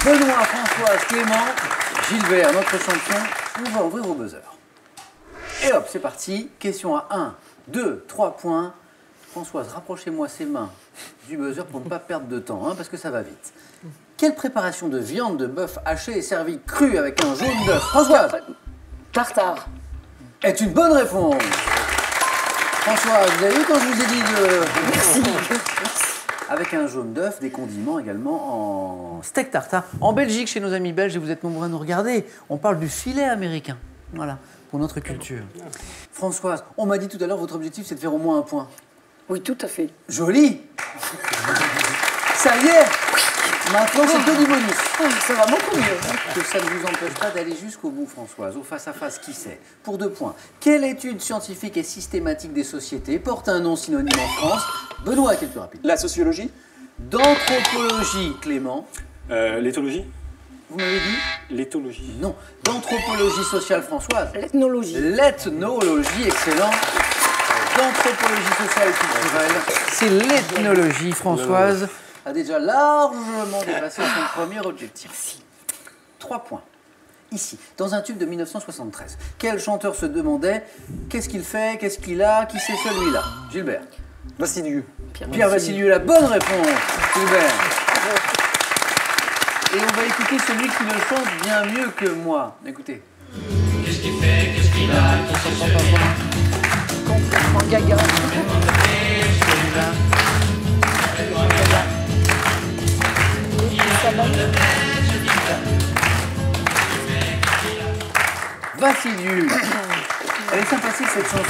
Benoît, Françoise, Clément, Gilbert, notre champion, on va ouvrir vos buzzers. Et hop, c'est parti. Question à 1, 2, 3 points. Françoise, rapprochez-moi ses mains du buzzer pour ne pas perdre de temps, hein, parce que ça va vite. Quelle préparation de viande de bœuf hachée est servie crue avec un jaune d'œuf? Françoise? Tartare. Est une bonne réponse. Françoise, vous avez vu quand je vous ai dit de... Merci. Avec un jaune d'œuf, des condiments également en steak tartare. En Belgique, chez nos amis belges, et vous êtes nombreux à nous regarder, on parle du filet américain. Voilà, pour notre culture. Françoise, on m'a dit tout à l'heure, votre objectif, c'est de faire au moins un point. Oui, tout à fait. Joli. Ça y est. Maintenant, c'est que du bonus. Ça va beaucoup mieux. Que ça ne vous empêche pas d'aller jusqu'au bout, Françoise. Au face-à-face, qui sait? Pour 2 points. Quelle étude scientifique et systématique des sociétés porte un nom synonyme en France? Benoît est le plus rapide. La sociologie. D'anthropologie, Clément. L'éthologie. Vous m'avez dit? L'éthologie. Non. D'anthropologie sociale, Françoise. L'ethnologie. L'ethnologie, excellent. D'anthropologie sociale et culturelle, c'est l'ethnologie. Françoise a déjà largement dépassé son premier objectif. 3 points. Ici, dans un tube de 1973, quel chanteur se demandait qu'est-ce qu'il fait, qu'est-ce qu'il a, qui c'est celui-là? Gilbert. Vassiliou. Pierre Vassiliou, la bonne réponse. Gilbert. Et on va écouter celui qui le chante bien mieux que moi. Écoutez. Qu'est-ce qu'il fait, qu'est-ce qu'il a, qui c'est celui-là? Complètement gaga. Vassiliou. Elle est sympathique cette chanson.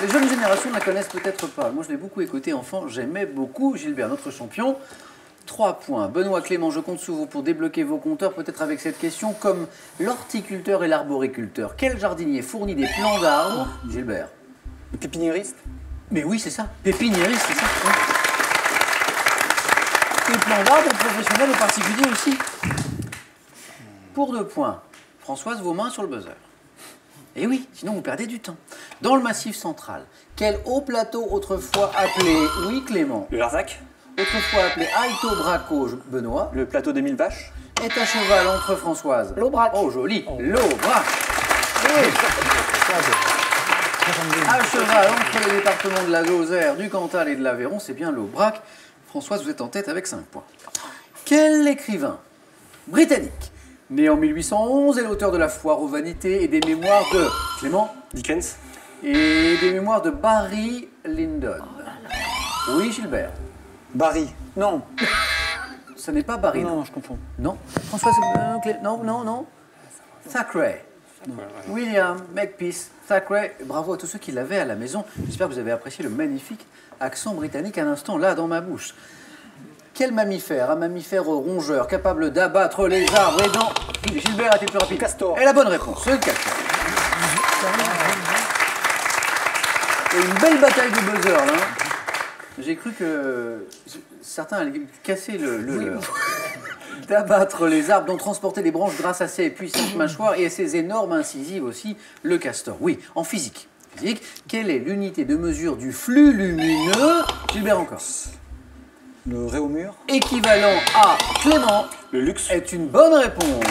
Les jeunes générations ne la connaissent peut-être pas. Moi je l'ai beaucoup écoutée enfant, j'aimais beaucoup. Gilbert, notre champion. 3 points. Benoît, Clément, je compte sur vous pour débloquer vos compteurs, peut-être avec cette question, comme l'horticulteur et l'arboriculteur. Quel jardinier fournit des plants d'arbres? Gilbert. Le pépiniériste. Mais oui, c'est ça. Pépiniériste, c'est ça. Oui. Et plants d'arbres, professionnels ou particuliers aussi. Pour 2 points. Françoise, vos mains sur le buzzer. Et oui, sinon vous perdez du temps. Dans le Massif central, quel haut plateau autrefois appelé... Oui, Clément. Le Larzac. Autrefois appelé Alto Braco, Benoît. Le plateau des 1000 vaches. Est à cheval entre Françoise. L'Aubrac. Oh, joli. L'Aubrac. Oui. À cheval entre les départements de la Lozère, du Cantal et de l'Aveyron, c'est bien l'Aubrac. Françoise, vous êtes en tête avec 5 points. Quel écrivain britannique, né en 1811, est l'auteur de La Foire aux Vanités et des mémoires de Clément Dickens. et des mémoires de Barry Lyndon? Oui, Gilbert. Barry. Non. Ce n'est pas Barry. Non, je confonds. Non. François, non. Thackeray. William Makepeace Thackeray. Bravo à tous ceux qui l'avaient à la maison. J'espère que vous avez apprécié le magnifique accent britannique à l'instant, là, dans ma bouche. Quel mammifère, un mammifère rongeur, capable d'abattre les arbres et dans... Gilbert a été le plus rapide. Castor. Et la bonne réponse, c'est le castor. Et une belle bataille de buzzer, là. J'ai cru que certains allaient casser le leur. D'abattre les arbres, dont transporter les branches grâce à ses puissantes mâchoires et à ses énormes incisives aussi, le castor. Oui, en physique. Quelle est l'unité de mesure du flux lumineux? Gilbert encore. Le réaumur. Équivalent à Clément. Le luxe. Est une bonne réponse.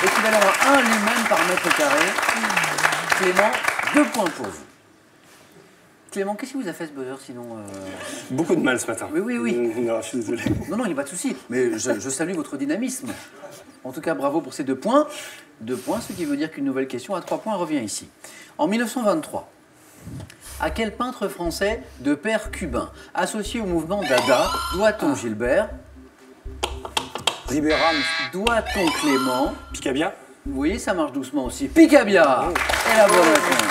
Équivalent à 1 lumen par mètre carré. Clément, 2 points pour vous. Clément, qu'est-ce qui vous a fait ce buzzer sinon Beaucoup de mal ce matin. Oui. Non, je suis désolé. Non, il n'y a pas de souci. Mais je salue votre dynamisme. En tout cas, bravo pour ces 2 points. 2 points, ce qui veut dire qu'une nouvelle question à 3 points revient ici. En 1923, à quel peintre français de père cubain, associé au mouvement Dada, doit-on Gilbert? Ribera. Doit-on Clément? Picabia. Oui, ça marche doucement aussi. Picabia est la bonne réponse.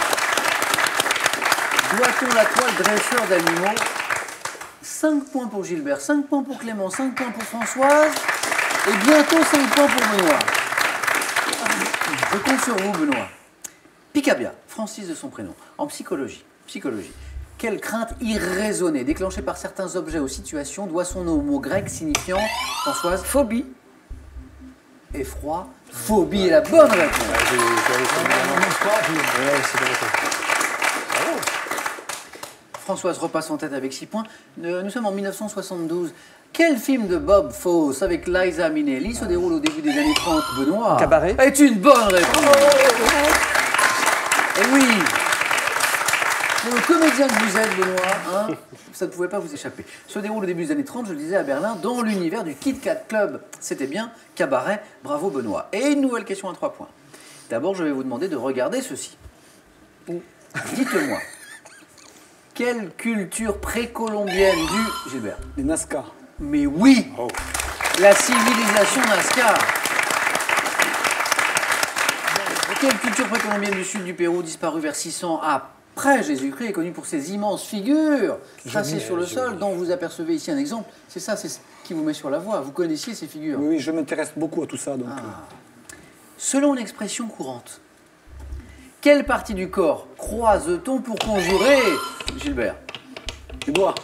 Doit-on la toile dresseur d'animaux? 5 points pour Gilbert, 5 points pour Clément, 5 points pour Françoise et bientôt 5 points pour Benoît. Je compte sur vous, Benoît. Picabia, Francis de son prénom, en psychologie. Quelle crainte irraisonnée déclenchée par certains objets ou situations doit son nom au mot grec signifiant, Françoise? Phobie. Effroi. Phobie est la bonne réponse. Françoise repasse en tête avec 6 points. Nous sommes en 1972. Quel film de Bob Fosse avec Liza Minnelli se déroule au début des années 30, Benoît? Cabaret. Est une bonne réponse. Et oui. Le comédien que vous êtes, Benoît, hein, ça ne pouvait pas vous échapper. Se déroule au début des années 30, je le disais, à Berlin, dans l'univers du Kit Kat Club. C'était bien, Cabaret, bravo Benoît. Et une nouvelle question à 3 points. D'abord, je vais vous demander de regarder ceci. Dites-moi, quelle culture précolombienne du... Gilbert? Les Nazca. Mais oui, la civilisation Nazca. Quelle culture précolombienne du sud du Pérou, disparue vers 600 après Jésus-Christ, est connue pour ses immenses figures tracées sur le sol, dont vous apercevez ici un exemple. C'est ça, c'est ce qui vous met sur la voie. Vous connaissiez ces figures? Oui, je m'intéresse beaucoup à tout ça. Donc, Selon l'expression courante, quelle partie du corps croise-t-on pour conjurer, Gilbert? les doigts.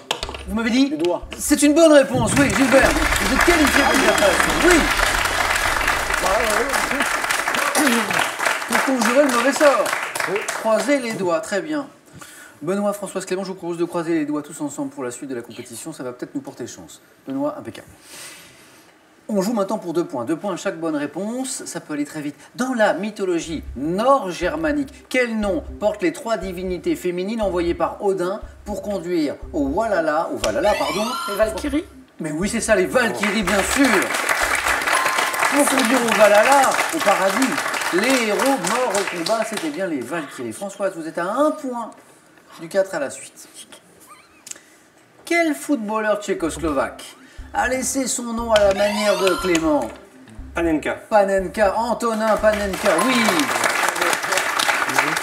Vous m'avez dit? Les doigts. C'est une bonne réponse, oui, Gilbert. Vous êtes qualifié pour cette réponse. Oui. Pour conjurer le mauvais sort. Croisez les doigts, très bien. Benoît, Françoise, Clément, je vous propose de croiser les doigts tous ensemble pour la suite de la compétition. Ça va peut-être nous porter chance. Benoît, impeccable. On joue maintenant pour 2 points. 2 points à chaque bonne réponse. Ça peut aller très vite. Dans la mythologie nord-germanique, quel nom portent les 3 divinités féminines envoyées par Odin pour conduire au Valhalla, pardon. Les Valkyries? Mais oui, c'est ça, les Valkyries, bien sûr. Pour conduire au Valhalla, au paradis, les héros morts au combat, c'était bien les Valkyries. Françoise, vous êtes à 1 point du 4 à la suite. Quel footballeur tchécoslovaque a laissé son nom à la manière de Clément? Panenka. Panenka, Antonin Panenka, oui.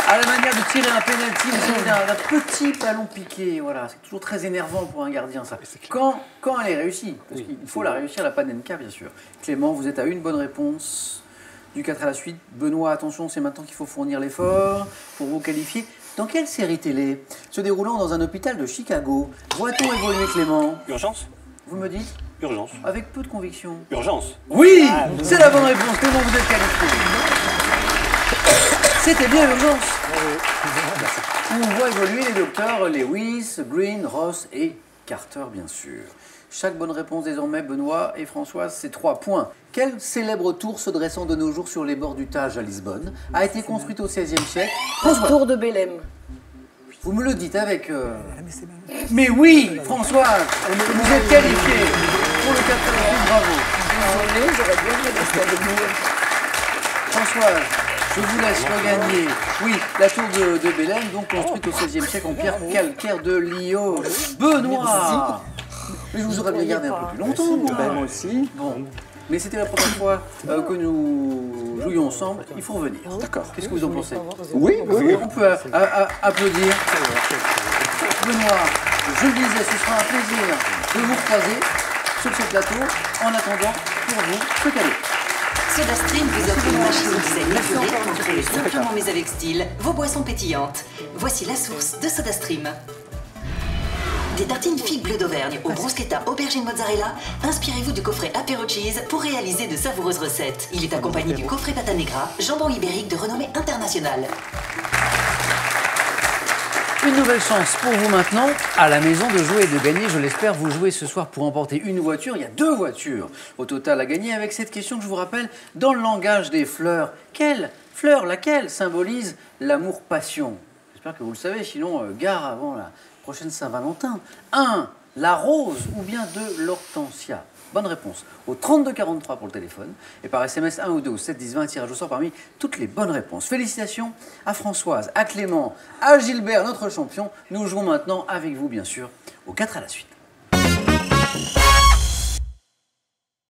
À la manière de tirer un pénalty, d'un petit ballon piqué. Voilà, c'est toujours très énervant pour un gardien, ça. Quand elle est réussie, parce qu'il faut la réussir, la Panenka, bien sûr. Clément, vous êtes à 1 bonne réponse du 4 à la suite. Benoît, attention, c'est maintenant qu'il faut fournir l'effort pour vous qualifier. Dans quelle série télé, se déroulant dans un hôpital de Chicago, voit-on évoluer Clément? Urgence. Vous me dites? Urgence. Avec peu de conviction. Urgence. Oui, c'est la bonne réponse. Clément, vous êtes qualifié. C'était bien l'urgence. On voit évoluer les docteurs Lewis, Green, Ross et Carter, bien sûr. Chaque bonne réponse désormais, Benoît et Françoise, c'est 3 points. Quelle célèbre tour se dressant de nos jours sur les bords du Tage à Lisbonne a été construite au XVIe siècle? La tour de Bélem. Vous me le dites avec... Mais oui, Françoise, vous êtes qualifiée pour le 4 bravo. Désolée, j'aurais bien aimé rester avec vous. Françoise, je vous laisse regagner. Oui, la tour de Bélem, donc construite au XVIe siècle en pierre calcaire de Lyon. Benoît, mais je vous aurais bien gardé un peu plus longtemps. Moi aussi. Bon, mais c'était la première fois que nous jouions ensemble. Il faut revenir. D'accord. Qu'est-ce que vous en pensez? Oui, oui. On peut applaudir. Benoît, je le disais, ce sera un plaisir de vous croiser sur ce plateau. En attendant, pour vous, ce cadeau. SodaStream vous offre une machine diesel mesurée pour créer simplement mais avec style vos boissons pétillantes. Voici la source de SodaStream. Des tartines figues bleues d'Auvergne au bruschetta aubergine mozzarella, inspirez-vous du coffret Apéro Cheese pour réaliser de savoureuses recettes. Il est accompagné du coffret pata negra, jambon ibérique de renommée internationale. Une nouvelle chance pour vous maintenant, à la maison, de jouer et de gagner. Je l'espère, vous jouez ce soir pour emporter une voiture. Il y a 2 voitures au total à gagner avec cette question que je vous rappelle dans le langage des fleurs. Quelle fleur, laquelle symbolise l'amour-passion? J'espère que vous le savez, sinon gare avant la prochaine Saint-Valentin. 1, la rose ou bien 2, l'hortensia? Bonne réponse au 3243 pour le téléphone et par SMS 1 ou 2 au 7 10 20, tirage au sort parmi toutes les bonnes réponses. Félicitations à Françoise, à Clément, à Gilbert, notre champion. Nous jouons maintenant avec vous, bien sûr, au 4 à la suite.